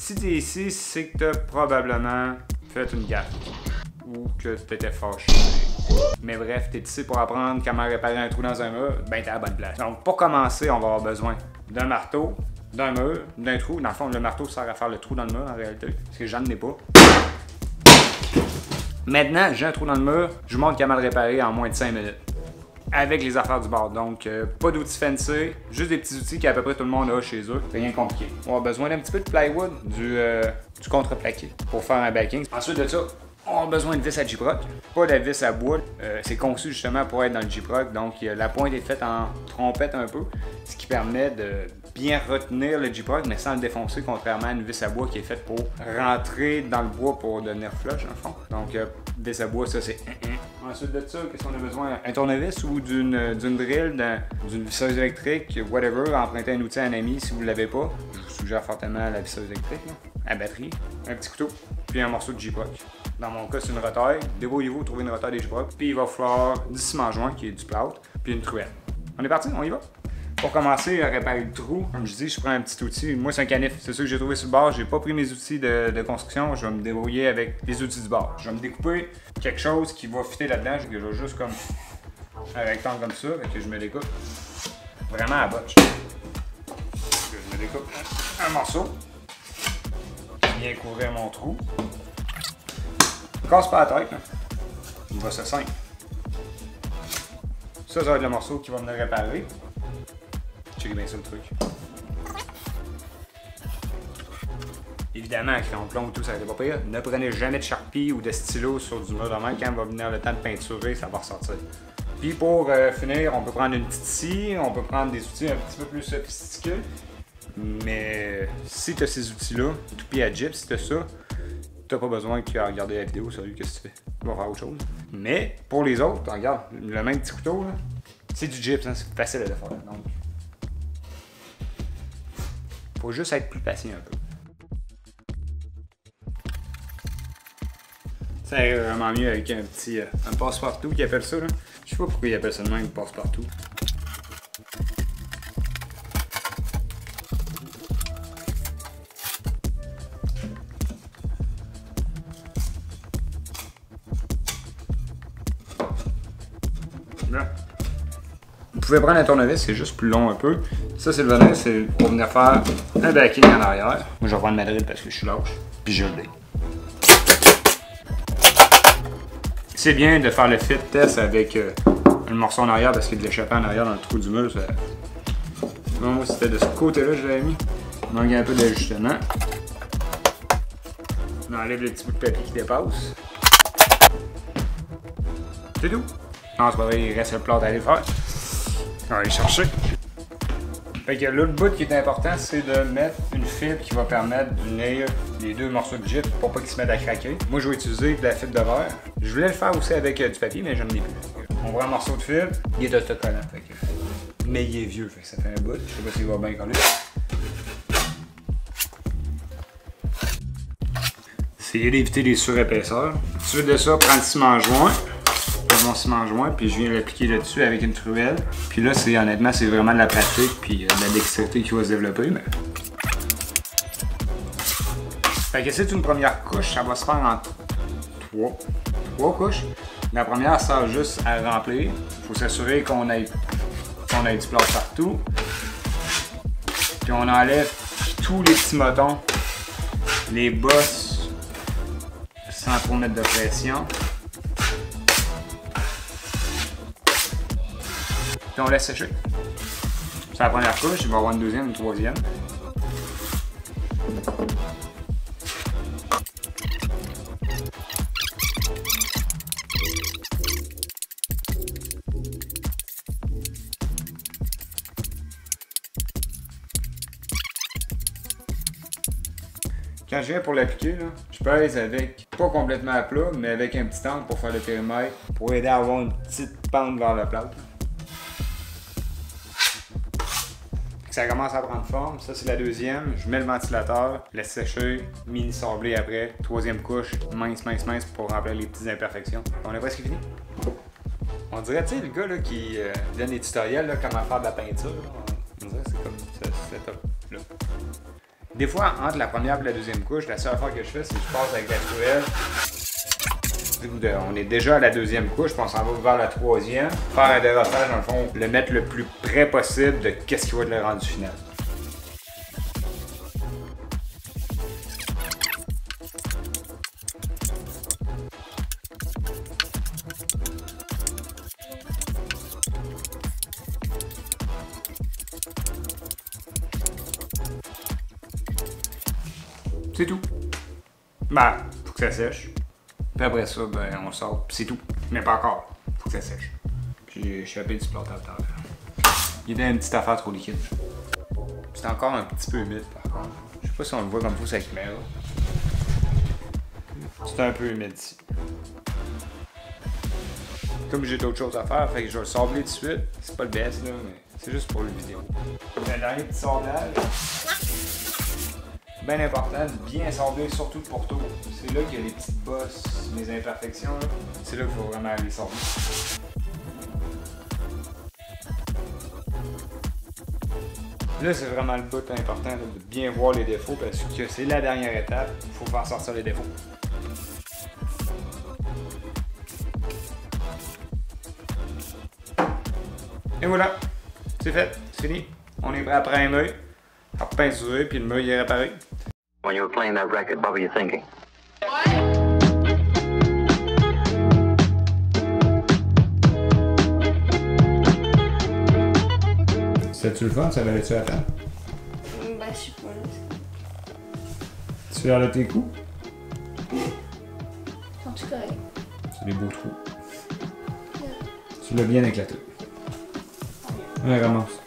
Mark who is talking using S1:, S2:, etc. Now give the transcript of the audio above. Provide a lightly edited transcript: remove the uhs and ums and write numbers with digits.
S1: Si tu es ici, c'est que tu as probablement fait une gaffe ou que tu étais fâché. Mais bref, tu es ici pour apprendre comment réparer un trou dans un mur, ben t'es à la bonne place. Donc pour commencer, on va avoir besoin d'un marteau, d'un mur, d'un trou. Dans le fond, le marteau sert à faire le trou dans le mur en réalité, parce que j'en ai pas. Maintenant, j'ai un trou dans le mur, je vous montre comment le réparer en moins de 5 minutes. Avec les affaires du bord. Donc, pas d'outils fancy, juste des petits outils qu'à peu près tout le monde a chez eux. Rien de compliqué. On a besoin d'un petit peu de plywood, du contreplaqué pour faire un backing. Ensuite de ça, on a besoin de vis à Gyproc. Pas de vis à bois. C'est conçu justement pour être dans le Gyproc. Donc, la pointe est faite en trompette un peu, ce qui permet de bien retenir le Gyproc, mais sans le défoncer, contrairement à une vis à bois qui est faite pour rentrer dans le bois pour devenir flush, en fond. Donc, vis à bois, ça c'est. Ensuite de ça, qu'est-ce qu'on a besoin? Un tournevis ou d'une drill, d'une visseuse électrique, whatever, emprunter un outil à un ami si vous ne l'avez pas. Je vous suggère fortement la visseuse électrique, là, à batterie, un petit couteau, puis un morceau de Gyproc. Dans mon cas, c'est une retaille. Débrouillez-vous, trouvez une retaille des Gyproc. Puis il va falloir du ciment joint, qui est du plâtre, puis une truelle. On est parti? On y va? Pour commencer à réparer le trou, comme je dis, je prends un petit outil. Moi, c'est un canif. C'est ça que j'ai trouvé sur le bord. J'ai pas pris mes outils de construction. Je vais me débrouiller avec les outils du bord. Je vais me découper quelque chose qui va fitter là-dedans. Je vais juste comme un rectangle comme ça. Et que je me découpe vraiment à botch. Je me découpe un morceau. Bien couvrir mon trou. Casse pas la tête. Hein. Il va se simple. Ça va être le morceau qui va venir réparer. Checkez bien ça le truc. Évidemment, crayon de plomb et tout, ça va être pas pire. Ne prenez jamais de Sharpie ou de stylo sur du mur de main. Quand va venir le temps de peinturer, ça va ressortir. Puis pour finir, on peut prendre une petite scie, on peut prendre des outils un petit peu plus sophistiqués. Mais si tu as ces outils-là, tout pied à gyps, si tu as ça, t'as pas besoin de regarder la vidéo, sérieux, qu'est-ce que tu fais? Tu vas faire autre chose. Mais pour les autres, regarde, le même petit couteau, là, c'est du gyps, hein, c'est facile à le faire. Donc, faut juste être plus patient un peu. Ça irait vraiment mieux avec un petit un passe-partout qui appelle ça. Là. Je sais pas pourquoi ils appellent ça de même, passe-partout. Là. Vous pouvez prendre un tournevis, c'est juste plus long un peu. Ça, c'est le venin, c'est pour venir faire un backing en arrière. Moi, je vais reprendre ma drill parce que je suis lâche. Puis je l'ai. C'est bien de faire le fit test avec un morceau en arrière parce qu'il y a de l'échappée en arrière dans le trou du mur. Ça... Non, moi, c'était de ce côté-là que je l'avais mis. Il manque un peu d'ajustement. On enlève les petits bouts de papier qui dépassent. C'est tout. Non, c'est pas vrai, il reste le plâtre à aller faire. On va aller chercher. Fait que l'autre bout qui est important, c'est de mettre une fibre qui va permettre d'unir les deux morceaux de gyps pour pas qu'ils se mettent à craquer. Moi, je vais utiliser de la fibre de verre. Je voulais le faire aussi avec du papier, mais j'en ai plus. On prend un morceau de fibre, il est autocollant. Mais il est vieux, fait que ça fait un bout. Je sais pas s'il va bien coller. Essayez d'éviter les surépaisseurs. Ensuite de ça, prends le ciment joint. Mon ciment joint, puis je viens l'appliquer là-dessus avec une truelle. Puis là, honnêtement, c'est vraiment de la pratique, puis de la dextérité qui va se développer. Mais... Fait que c'est une première couche, ça va se faire en trois couches. La première sert juste à remplir. Il faut s'assurer qu'on ait du plâtre partout. Puis on enlève tous les petits motons, les bosses, sans trop mettre de pression. Puis on laisse sécher. C'est la première couche, il va y avoir une deuxième, une troisième. Quand je viens pour l'appliquer, je pèse avec, pas complètement à plat, mais avec un petit angle pour faire le périmètre, pour aider à avoir une petite pente vers le plâtre. Ça commence à prendre forme, ça c'est la deuxième. Je mets le ventilateur, laisse sécher, mini sablé après, troisième couche, mince pour remplir les petites imperfections. On est presque fini. On dirait, tu sais, le gars là, qui donne des tutoriels là, comment faire de la peinture. On dirait que c'est comme ce setup là. Des fois, entre la première et la deuxième couche, la seule affaire que je fais, c'est que je passe avec la truelle. On est déjà à la deuxième couche, puis on s'en va vers la troisième. Faire un dérapage, dans le fond, le mettre le plus près possible de qu'est-ce qui va être le rendu final. C'est tout. Ben, faut que ça sèche. Puis après ça, ben, on sort, puis c'est tout. Mais pas encore. Faut que ça sèche. Puis je suis appelé du plâtre à terre. Il y a une petite affaire trop liquide. C'est encore un petit peu humide, par contre. Je sais pas si on le voit comme il faut sur la caméra. C'est un peu humide ici. Comme j'ai d'autres choses à faire, fait que je vais le sabler tout de suite. C'est pas le best, là, mais c'est juste pour le vidéo. Un dernier petit sablage. Bien important de bien sabler, surtout le pourtour. C'est là qu'il y a les petites bosses, les imperfections. C'est là qu'il faut vraiment aller sabler. Là, c'est vraiment le bout important de bien voir les défauts parce que c'est la dernière étape. Il faut faire sortir les défauts. Et voilà, c'est fait, c'est fini. On est prêt après un meuil. À peinturer, puis le meuil est réparé.
S2: When you were playing that record, what were you thinking?
S1: C'était-tu le fun? Ça valait-tu la peine?
S3: Ben, je sais pas.
S1: Tu fais de tes coups?
S3: En tout cas,
S1: C'est des beaux trous. Tu l'as bien éclaté. On ramasse.